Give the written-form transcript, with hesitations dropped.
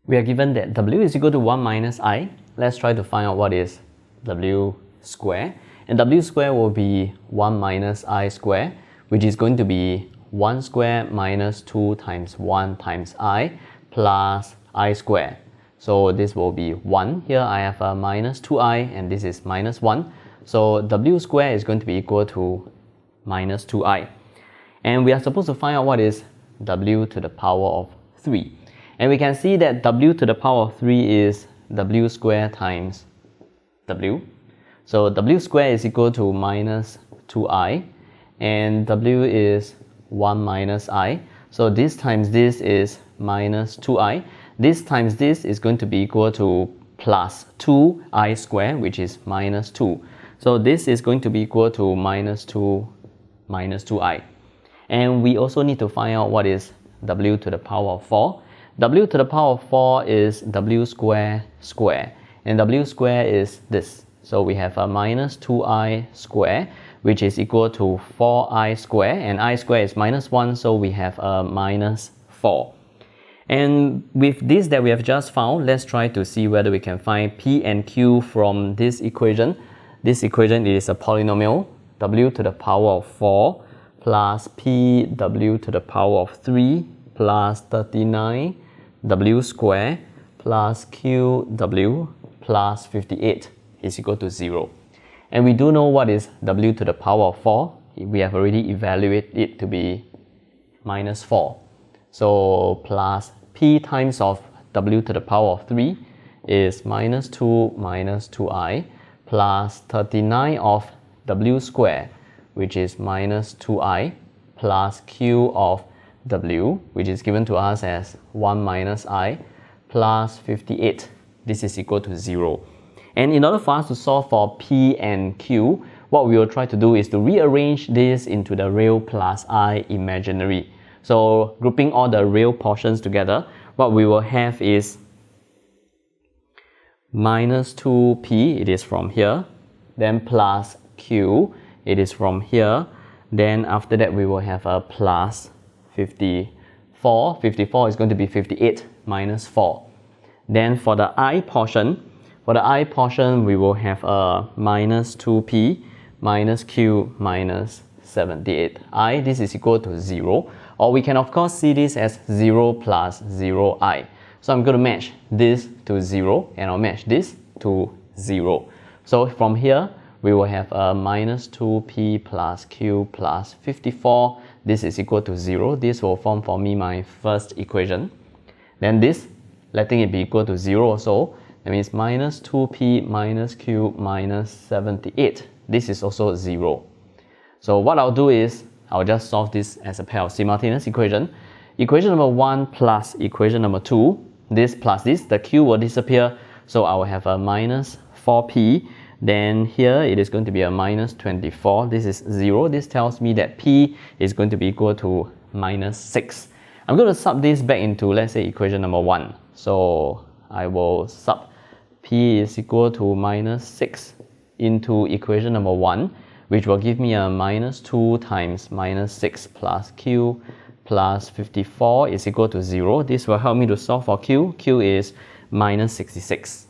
We are given that W is equal to 1 minus I. Let's try to find out what is W square. And W square will be 1 minus I square, which is going to be 1 square minus 2 times 1 times I plus I square. So this will be 1. Here I have a minus 2I and this is minus 1. So W square is going to be equal to minus 2I. And we are supposed to find out what is W to the power of 3. And we can see that W to the power of 3 is W square times W. So W square is equal to minus 2I and W is 1 minus I. So this times this is minus 2I. This times this is going to be equal to plus 2I square, which is minus 2. So this is going to be equal to minus 2I. And we also need to find out what is W to the power of 4. W to the power of 4 is W square square. And W square is this. So we have a minus 2I square, which is equal to 4I square. And I square is minus 1, so we have a minus 4. And with this that we have just found, let's try to see whether we can find P and Q from this equation. This equation is a polynomial, W to the power of 4 plus P W to the power of 3 plus 39 W square plus Q W plus 58 is equal to 0. And we do know what is W to the power of 4. We have already evaluated it to be minus 4. So plus P times of W to the power of 3 is minus 2 minus 2I plus 39 of W square, which is minus 2I, plus Q of W, which is given to us as 1 minus I, plus 58. This is equal to 0. And in order for us to solve for P and Q, what we will try to do is to rearrange this into the real plus I imaginary. So grouping all the real portions together, what we will have is minus 2P, it is from here, then plus Q, it is from here, then after that we will have a plus 54. 54 is going to be 58 minus 4. Then for the I portion, we will have a minus 2P minus Q minus 78. I, this is equal to 0. Or we can of course see this as 0 plus 0I. So I'm going to match this to 0 and I'll match this to 0. So from here, we will have a minus 2P plus Q plus 54. This is equal to 0. This will form for me my first equation. Then this, letting it be equal to 0 also, that means minus 2P minus Q minus 78. This is also 0. So what I'll do is, I'll just solve this as a pair of simultaneous equation. Equation number 1 plus equation number 2, this plus this, the Q will disappear. So I will have a minus 4P. Then here it is going to be a minus 24. This is 0. This tells me that P is going to be equal to minus 6. I'm going to sub this back into, let's say, equation number 1. So I will sub P is equal to minus 6 into equation number 1, which will give me a minus 2 times minus 6 plus Q plus 54 is equal to 0. This will help me to solve for Q. Q is minus 66.